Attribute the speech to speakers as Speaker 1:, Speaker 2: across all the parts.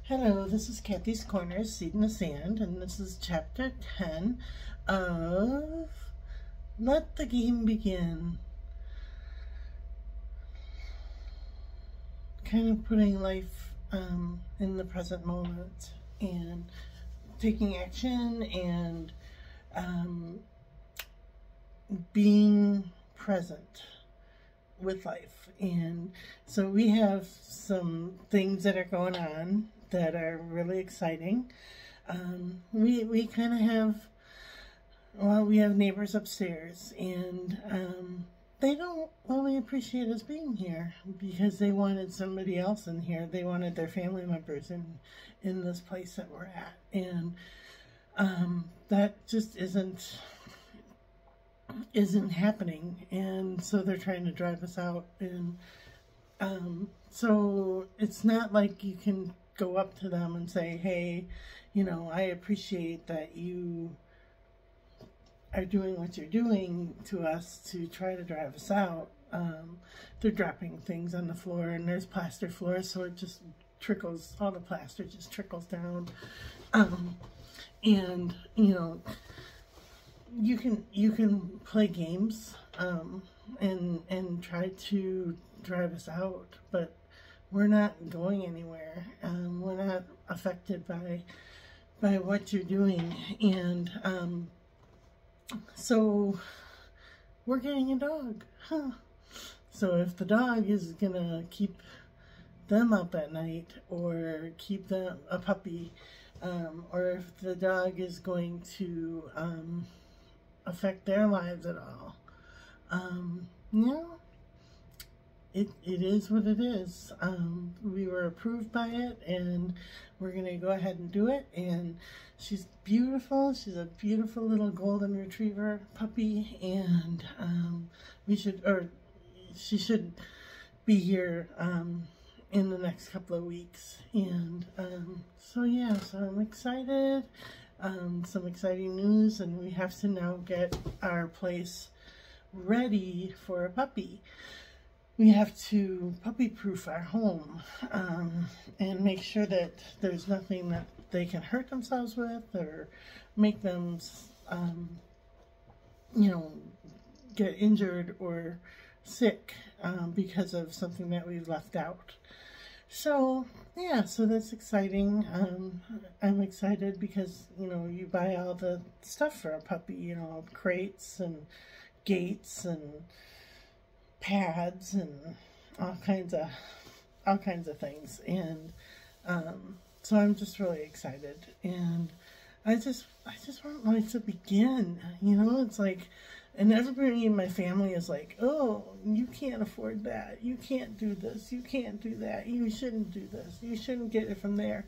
Speaker 1: Hello, this is Kathy's Corners, Seed in the Sand, and this is chapter 10 of Let the Game Begin. Kind of putting life in the present moment and taking action and being present with life. And so we have some things that are going on that are really exciting. We kind of have, well, we have neighbors upstairs, and they don't really appreciate us being here because they wanted somebody else in here. They wanted their family members in this place that we're at, and that just isn't happening, and so they're trying to drive us out. And so it's not like you can go up to them and say, hey, you know, I appreciate that you are doing what you're doing to us to try to drive us out. They're dropping things on the floor, and there's plaster floor, so it just trickles, all the plaster just trickles down. And you know, you can play games and try to drive us out, but we're not going anywhere. We're not affected by what you're doing, and so we're getting a dog. So if the dog is gonna keep them up at night, or keep them a puppy, or if the dog is going to affect their lives at all, yeah, it is what it is. We were approved by it, and we're gonna go ahead and do it. And she's beautiful. She's a beautiful little golden retriever puppy, and she should be here in the next couple of weeks. And so yeah, so I'm excited. Some exciting news, and we have to now get our place ready for a puppy. We have to puppy-proof our home, and make sure that there's nothing that they can hurt themselves with or make them, you know, get injured or sick because of something that we've left out. So yeah, so that's exciting. I'm excited because, you know, you buy all the stuff for a puppy, you know, crates and gates and pads and all kinds of things. And so I'm just really excited, and I just want life to begin. You know, it's like, and everybody in my family is like, oh, you can't afford that, you can't do this, you can't do that, you shouldn't do this, you shouldn't get it from there.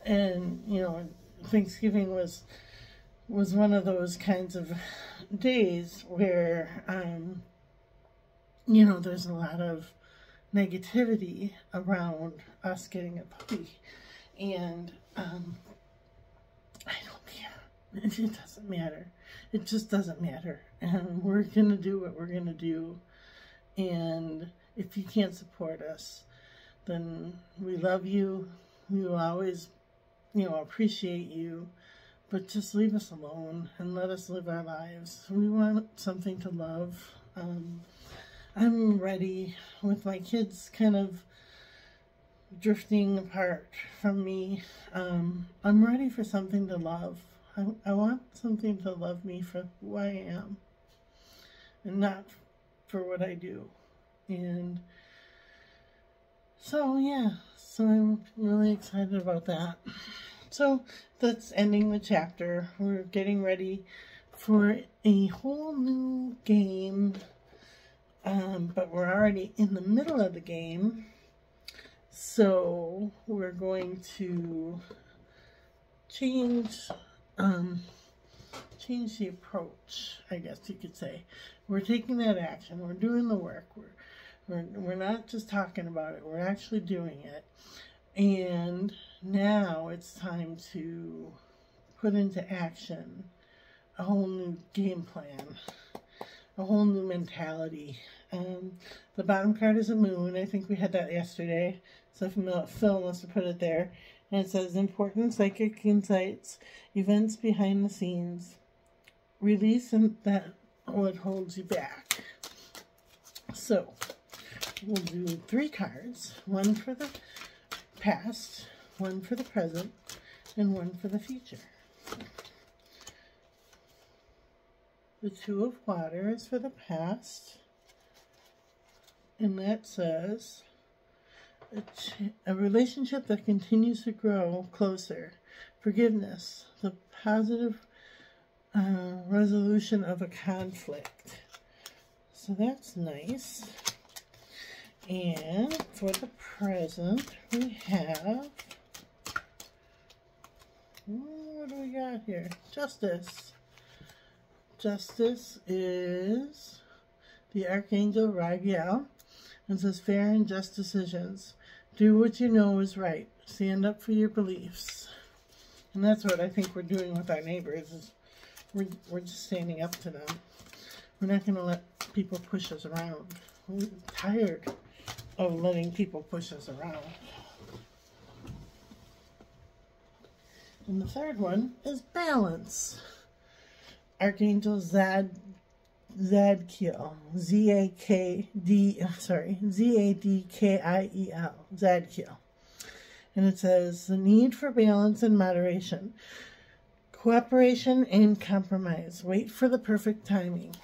Speaker 1: And you know, Thanksgiving was one of those kinds of days where you know, there's a lot of negativity around us getting a puppy, and I don't care. It doesn't matter. It just doesn't matter. And we're gonna do what we're gonna do. And if you can't support us, then we love you. We will always, you know, appreciate you. But just leave us alone and let us live our lives. We want something to love. I'm ready with my kids kind of drifting apart from me. I'm ready for something to love. I want something to love me for who I am and not for what I do. And so yeah, so I'm really excited about that. So that's ending the chapter. We're getting ready for a whole new game. But we're already in the middle of the game, so we're going to change the approach, I guess you could say. We're taking that action. We're doing the work. We're not just talking about it. We're actually doing it. And now it's time to put into action a whole new game plan, a whole new mentality. The bottom card is a moon. I think we had that yesterday. So Phil must have put it there. And it says, important psychic insights, events behind the scenes, release that what holds you back. So, we'll do 3 cards, one for the past, one for the present, and one for the future. The Two of Water is for the past, and that says, a relationship that continues to grow closer, forgiveness, the positive resolution of a conflict. So that's nice. And for the present, we have, what do we got here? Justice. Justice is the Archangel Raguel, and says fair and just decisions. Do what you know is right. Stand up for your beliefs. And that's what I think we're doing with our neighbors, is we're just standing up to them. We're not going to let people push us around. We're tired of letting people push us around. And the third one is balance. Archangel Zadkiel, Zadkiel, Zadkiel. And it says, the need for balance and moderation, cooperation and compromise. Wait for the perfect timing.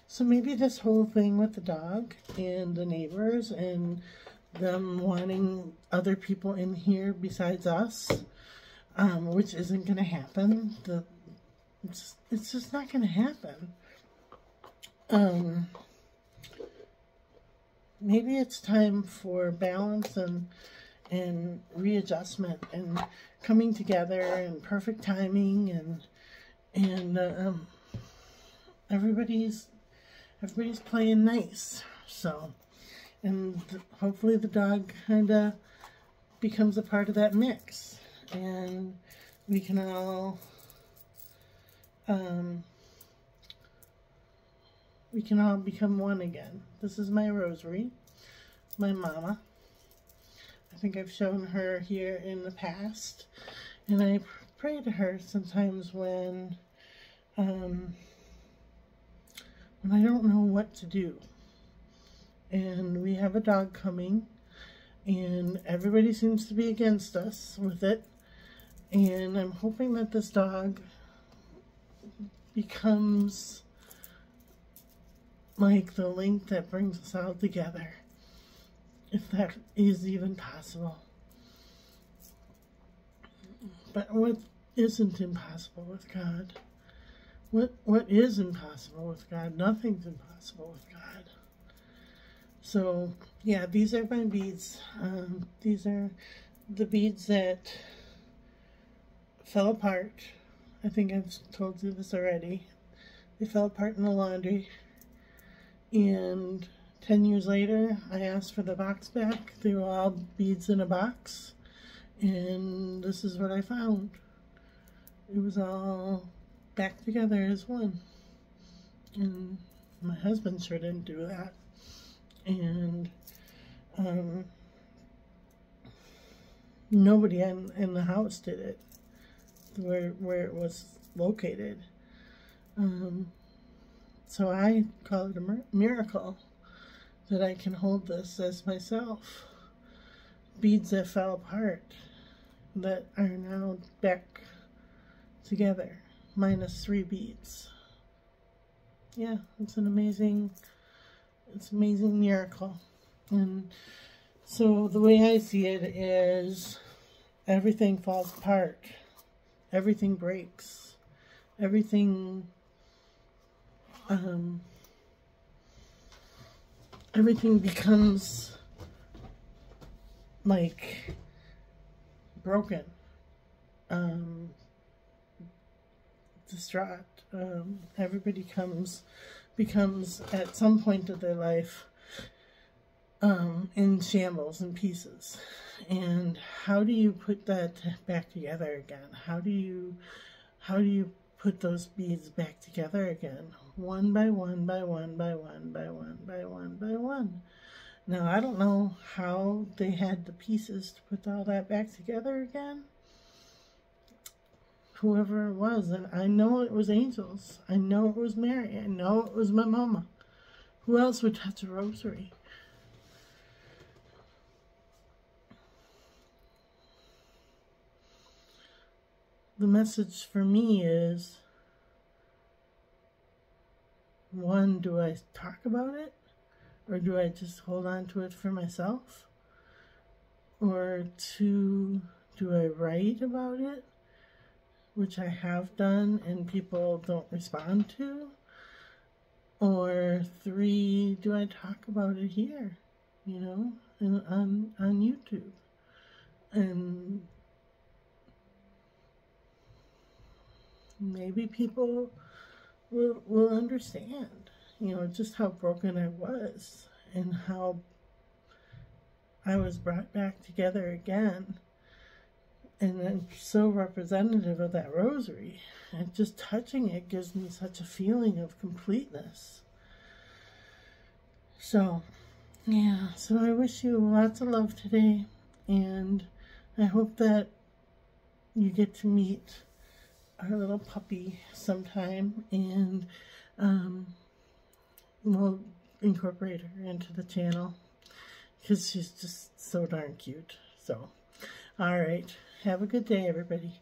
Speaker 1: So maybe this whole thing with the dog and the neighbors and them wanting other people in here besides us, which isn't going to happen. It's just not going to happen. Maybe it's time for balance and readjustment and coming together and perfect timing and everybody's playing nice. So, and hopefully the dog kind of becomes a part of that mix, and we can all become one again. This is my Rosary, my mama. I think I've shown her here in the past, and I pray to her sometimes when I don't know what to do. And we have a dog coming, and everybody seems to be against us with it. And I'm hoping that this dog becomes like the link that brings us all together, if that is even possible. But what isn't impossible with God? What is impossible with God? Nothing's impossible with God. So, yeah, these are my beads. These are the beads that fell apart. I think I've told you this already. They fell apart in the laundry. And 10 years later, I asked for the box back. They were all beads in a box. And this is what I found. It was all back together as one. And my husband sure didn't do that. And nobody in the house did it, where it was located. So I call it a miracle that I can hold this as myself. Beads that fell apart that are now back together, minus 3 beads. Yeah, it's an amazing miracle. And so the way I see it is everything falls apart. Everything breaks. Everything becomes like broken, distraught. Everybody becomes at some point of their life in shambles and pieces. And how do you put that back together again? How do you put those beads back together again? One by one by one by one by one by one by one. Now, I don't know how they had the pieces to put all that back together again. Whoever it was, and I know it was angels. I know it was Mary. I know it was my mama. Who else would touch a rosary? The message for me is, one, do I talk about it? Or do I just hold on to it for myself? Or two, do I write about it? Which I have done and people don't respond to. Or three, do I talk about it here, you know, on YouTube? And maybe people will understand, you know, just how broken I was and how I was brought back together again. And then so representative of that rosary, and just touching it gives me such a feeling of completeness. So, yeah, so I wish you lots of love today, and I hope that you get to meet our little puppy sometime, and we'll incorporate her into the channel, because she's just so darn cute. So, all right. Have a good day, everybody.